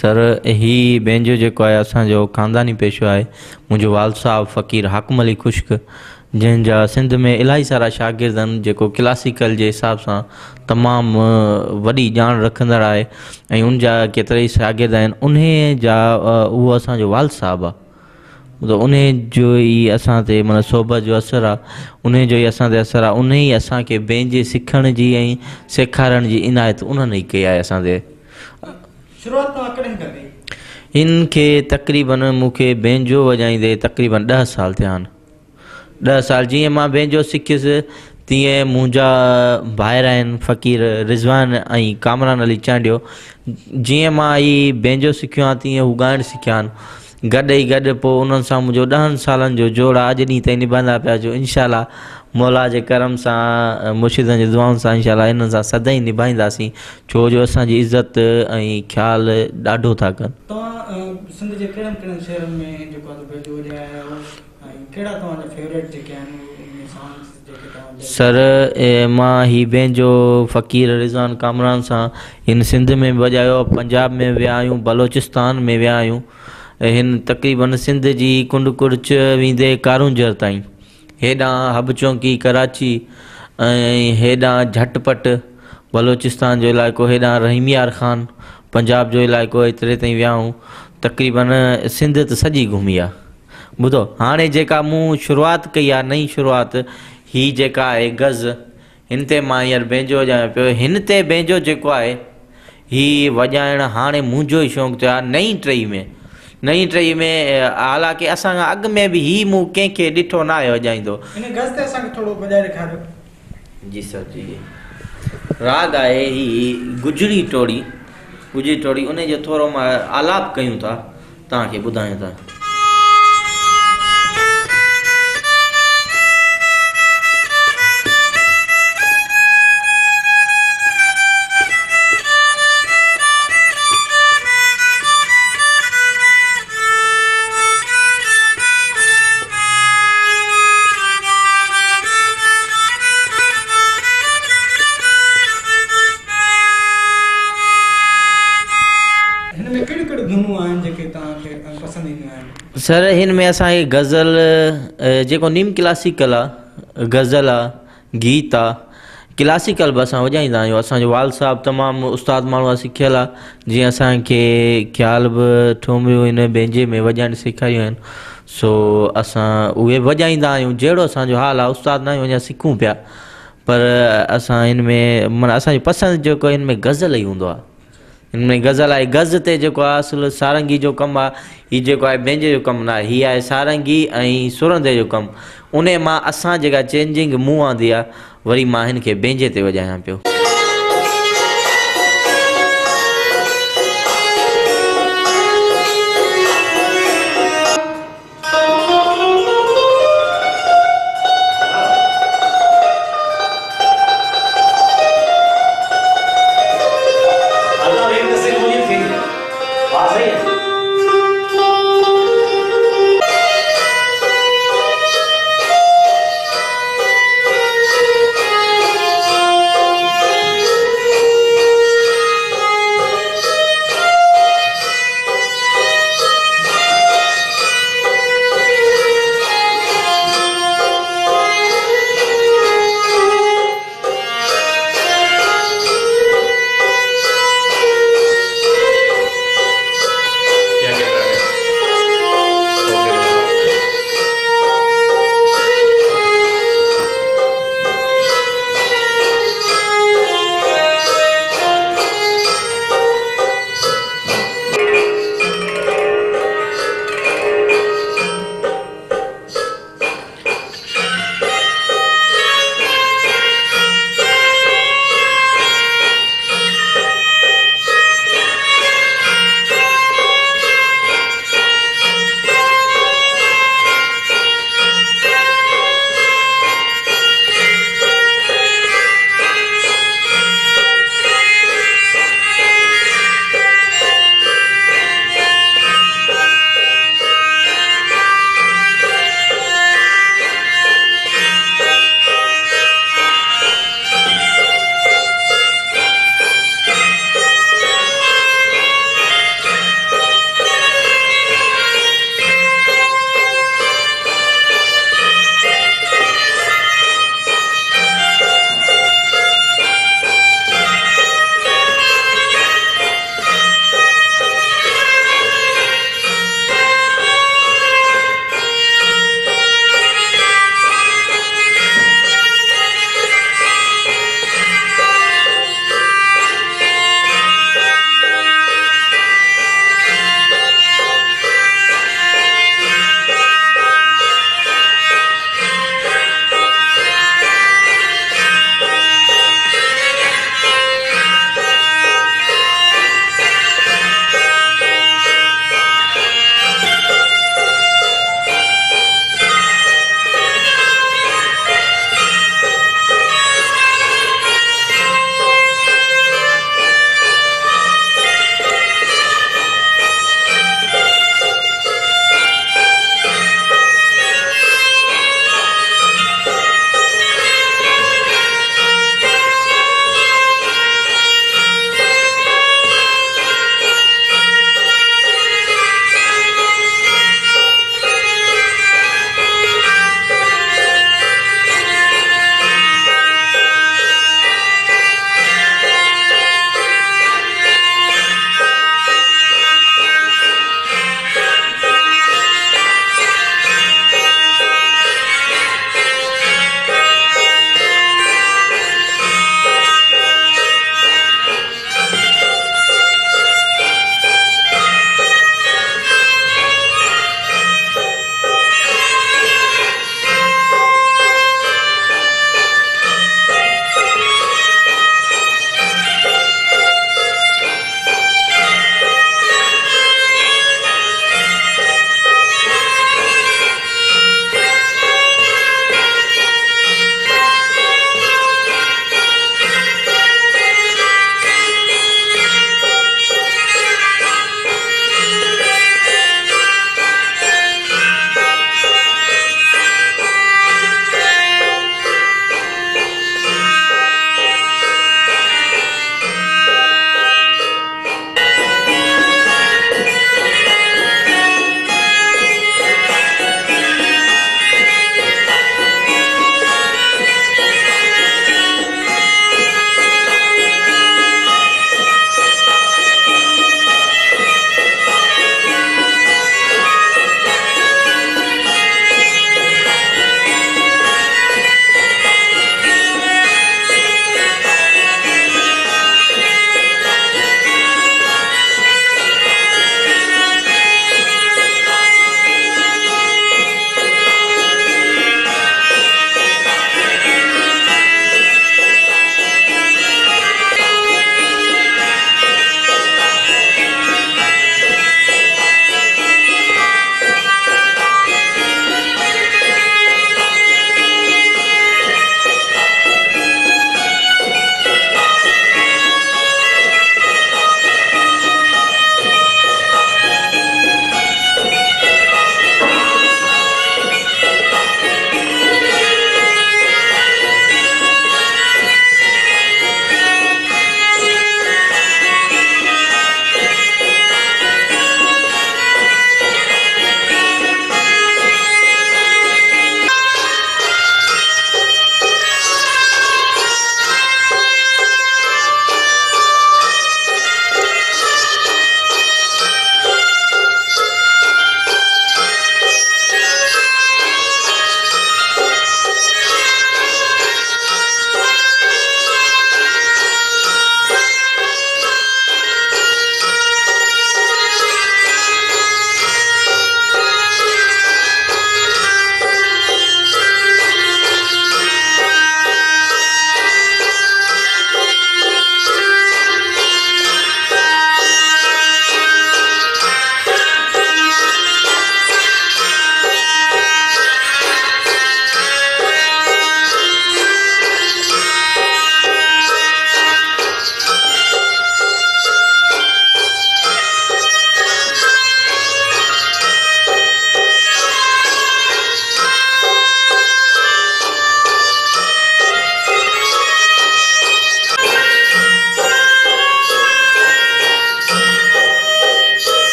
Sir ही banjo जेको आहे असांजो ख़ानदानी पेशो आहे मुंहिंजो वाल साहब फ़क़ीर हाकिम अली खुश्क, जंहिंजा सिंध में इलाही सारा शागिर्द आहिनि, जेको क्लासिकल जे हिसाब सां तमामु वॾी ॼाण रखंदड़ आहे ऐं उनजा केतिरा ई शागिर्द आहिनि। उन जा उहो असांजो वाल साहब आहे, तो उन जो ई असां ते माना सोबत जो असरु आहे, उन जो ई असां ते असरु आहे। उन ई असांखे बेंजे सिखण जी ऐं सेखारण जी इनायत उन्हनि ई कई आहे असां ते। इनखे तक़रीबन मूंखे बेंजो वॼाईंदे तक़रीबन 10 साल थिया आहिनि। 10 साल जीअं मां बेंजो सिखियुसि तीअं मुंहिंजा भाइर आहिनि फ़क़ीर रिज़वान ऐं कामरान अली चांडियो, जीअं मां ही बेंजो सिखियो आहे तीअं हू ॻाइणु सिखिया आहिनि। गॾु ई गॾु पोइ उन्हनि सां मुंहिंजो 10 सालनि जो जोड़ अॼु ॾींहं ताईं निभाईंदा पिया, जो इंशाअल्लाह मौला जे करम सां मुर्शिदनि जी दुआउनि सां इंशाअल्लाह इन्हनि सां सदाईं निभाईंदासीं, छो जो असांजी इज़त ऐं ख़्यालु ॾाढो था कनि। सिंध जे कहिड़नि शहरनि में जेको आहे बेंजो वॼाया आहियो ऐं कहिड़ा तव्हांजा फेवरेट जेके आहिनि सॉन्ग्स जेके तव्हां? सर मां ही बेंजो फ़क़ीर रिज़वान कामरान सां हिन सिंध में वॼायो, पंजाब में विया आहियूं, बलोचिस्तान में विया आहियूं, हिन तक़रीबन सिंध जी कुंड कुर्च वेंदे कारूंजर ताईं, हेॾां हब चौंकी कराची ऐं हेॾां झटपट बलोचिस्तान जो इलाइक़ो, हेॾां रहीमियार ख़ान पंजाब जो इलाइक़ो, एतिरे ताईं विया आहियूं। तक़रीबन सिंध त सॼी घुमी आहे। ॿुधो हाणे जेका मूं शुरूआति कई आहे, नई शुरूआति ही जेका आहे गज़, हिन ते मां हींअर बेंजो वॼायां पियो। हिन ते बेंजो जेको आहे ही वॼाइणु हाणे मुंहिंजो ई शौक़ु थियो आहे। नई टई में हालांकि असां खां अॻु में बि ही मूं कंहिंखे ॾिठो न आहे वॼाईंदो। हिन गज़ ते असांखे थोरो वॼाए ॾेखारियो। जी सर जी। राग आहे ही गुजरी टोड़ी, उन जो थोरो मां आलाप कयूं था, तव्हांखे ॿुधायूं था। सर हिन में असांखे गज़ल जेको नीम क्लासिकल आहे, गज़ल आहे, गीत आहे, क्लासिकल बि असां वॼाईंदा आहियूं। असांजो वाल साहब तमामु उस्ताद माण्हू आहे, सिखियल आहे, जीअं असांखे ख़्याल बि ठुमिरियूं हिन बेंजे में वॼाइण सेखारियूं आहिनि, सो असां उहे वॼाईंदा आहियूं। जहिड़ो असांजो हाल आहे, उस्ताद न आहियूं, अञा सिखूं पिया, पर असां हिन में माना असांजी पसंदि जेको हिन में गज़ल ई हूंदो आहे। हिन में गज़ल आहे, गज़ ते जेको आहे असुलु सारंगी जो कमु आहे, हीउ जेको आहे बेंजे जो कमु न आहे, हीअ आहे सारंगी ऐं सुरंदे जो कमु। उन मां असां जेका चेंजिंग मूं आंदी आहे, वरी मां हिन खे बेंजे ते वॼायां पियो।